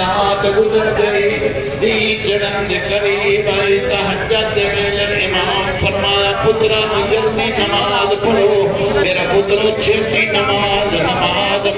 रात गुजर गई दी चढ़न दे करीब आई तहज्जुद दे वेले इमाम फरमाया पुत्रा जल्दी नमाज पढ़ो मेरा पुत्र छेती नमाज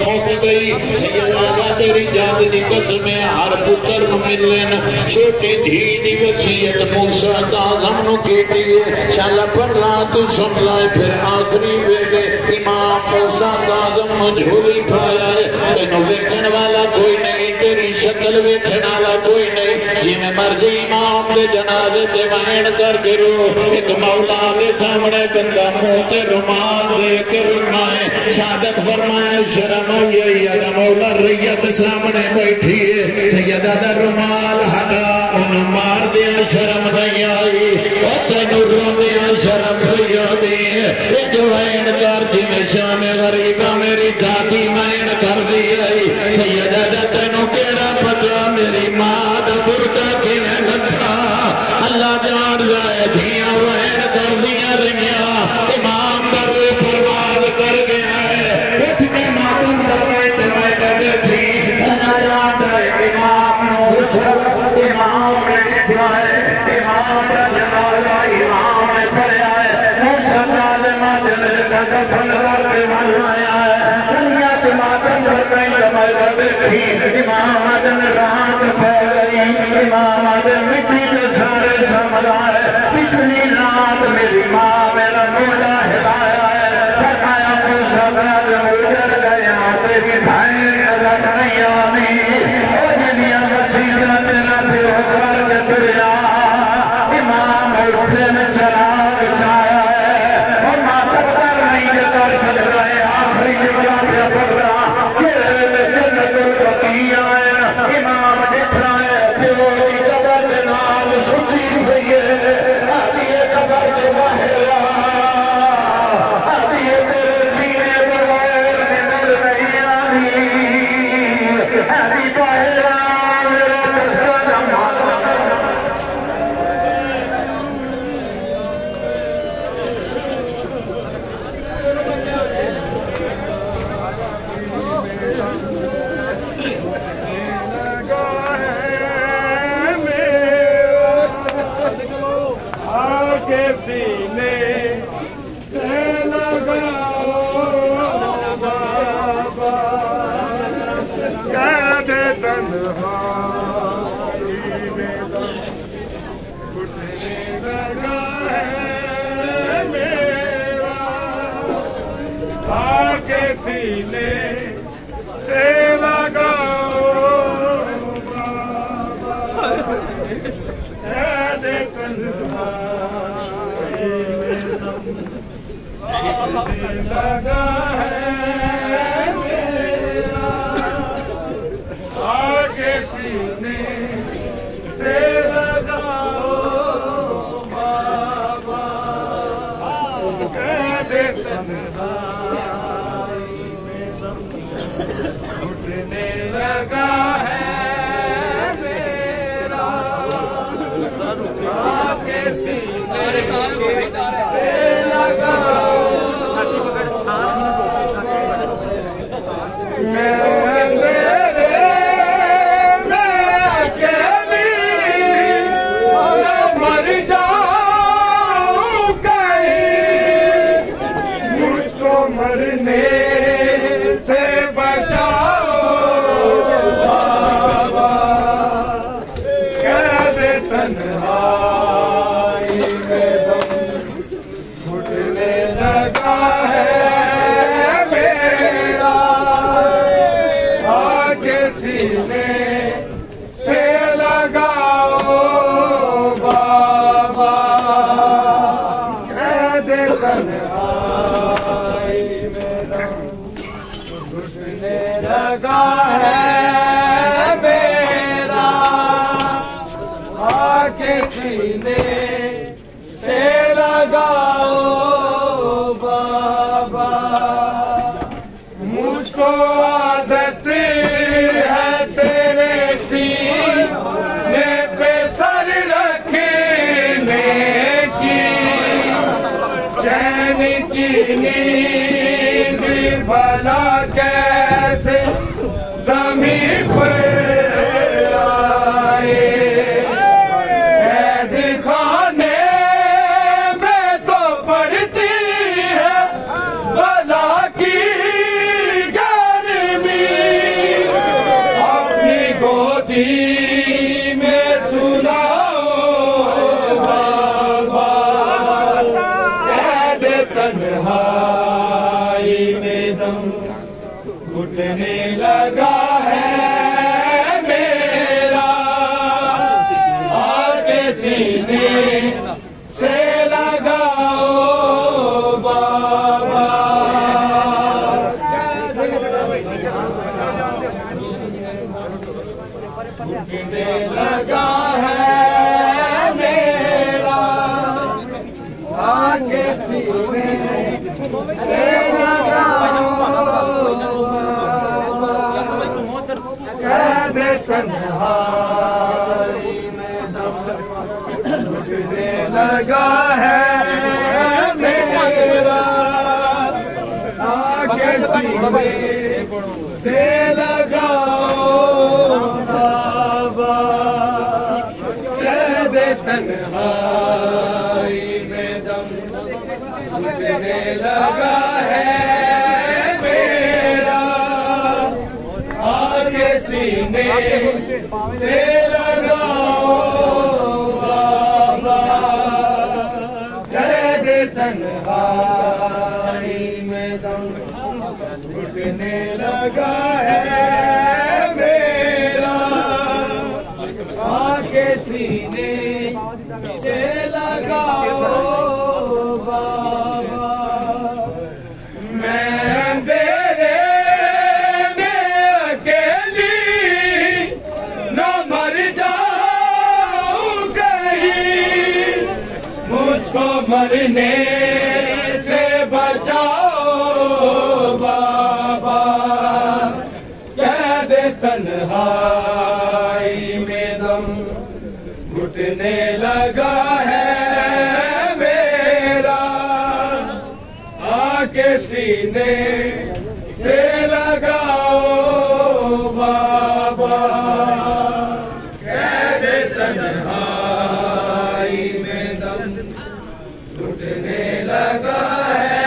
मुक गई सैयदा तेरी जात दी कसम है हर पुत्र को मिलन छोटी धी दी वसीयत मूसा आज़म नु कीती है चल पढ़ ला तू सुन ला फिर आखिरी वेले इमाम मूसा आज़म नु झोली पाया है तेनू वेखण वाला कोई नहीं तेरी शक्ल वेखण वाला कोई नहीं जिवें मर्जी इमाम दे जनाजे ते वहन करके रो एक मौला दे सामने बंदा मुंह ते रुमाल दे के रोना है सादक फरमाया शर्म यही अदा मौला रैयत सामने बैठी है सैयदा दा रुमाल हटा उन मार दिया शर्म नहीं आई ओ तेनू रोंदिया शर्म नहीं आती एक वहन कर जिवें शाम गरीबा मेरी दादी वहन कर दी आई सैयदा दा तेनू केड़ा पता मेरी मां दा बुरका किवें लथा अल्लाह जान जाए धियां वहन कर दियां रहियां इमाम दर फरमाज कर गया है उठ के मातम दरवाजे ते बैठे देखी अल्लाह जान जाए इमाम नु शरफ इमाम ने बुलाए इमाम दा जनाजा इमाम ने पढ़या है मूसा काज़िम जन्नत दा दफन करके मन आया है दुनिया च मातम कर गई मैं देखी इमाम दिन रात पै गई इमाम दिन मिट्टी के सारे समुदाय पिछली रात मेरी माँ मेरा मोटा हिलाया है फरमाया मूसा काज़िम गुजर गया तेरी भैन लग नहीं आनी ओ जिनिया मसीहा तेरा प्यो कर के तुरया इमाम उठे में चराग छाया है और मातम कर नहीं कर सकता है आखिरी जुमला पे पढ़ रहा इमाम देखा है प्यो की कबर के नाल सुखी हुई है आदि कबर के बाहर आदि तेरे सीने बगैर निकल नहीं आनी आदि बाहर मेरा कटका जमा सीने से लगाओ बाबा कह दे तन्हाई में घुटने लगा है मेरा आके सीने से लगाओ बाबा कह दे तन्हाई लगा है मेरा आगे सीने से लगाओ बाबा कह दे तन्हाई में दम घुटने लगा है मेरा आगे सीने से लगाओ सीने से लगाओ बाबा। मुझको आदत है तेरे सीने पे सर रखने की, चैन की नींद भला कैसे ज़मीं पर आए। कैद खाने में तो पड़ती है बला की गर्मी, अपनी गोदी में सुलाओ बाबा। कैद तन्हाई में दम घुटने लगा है मेरा, आके सीने से लगाओ बाबा। घुटने लगा है मेरा, आके सीने से लगाओ। कैद तन्हाई में दम घुटने लगा है मेरा, आके सीने से लगाओ बाबा। कैद तन्हाई में दम घुटने लगा है मेरा, आगे सीने से लगाओ बाबा। कैद तन्हाई में दम घुटने लगा है मेरा, आगे सीने से लगाओ बाबा। मैं अंधेरे में अकेली न मर जाऊं कहीं, मुझको मरने से बचाओ बाबा। कैद तन्हाई में दम घुटने लगा है मेरा, आके सीने से लगाओ बाबा। कैद तन्हाई में दम घुटने लगा है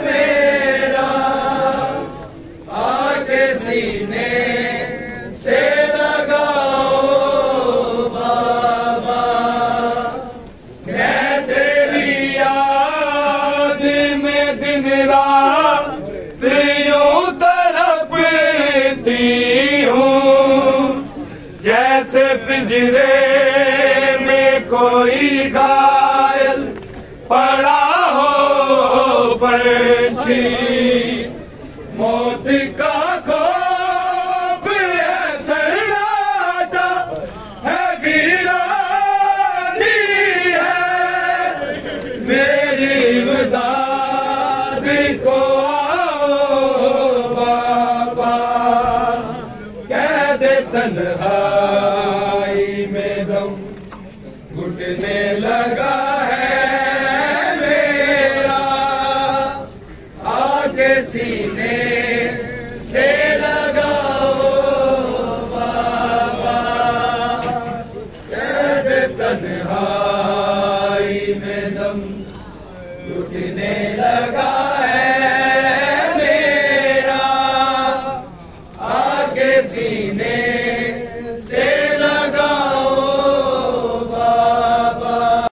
मेरा, आके सीने से लगाओ बाबा। मैं तेरी याद में दिन रात यूं तड़पती हूँ, जैसे पिंजरे में कोई घायल पड़ा हो पंछी। मौत का खौफ है सन्नाटा है, वीरानी है मेरी इमदाद को आओ बाबा। कैद तन्हाई में दम घुटने लगा है मेरा, आके सीने से लगाओ बाबा। कैद तन्हाई में दम घुटने लगा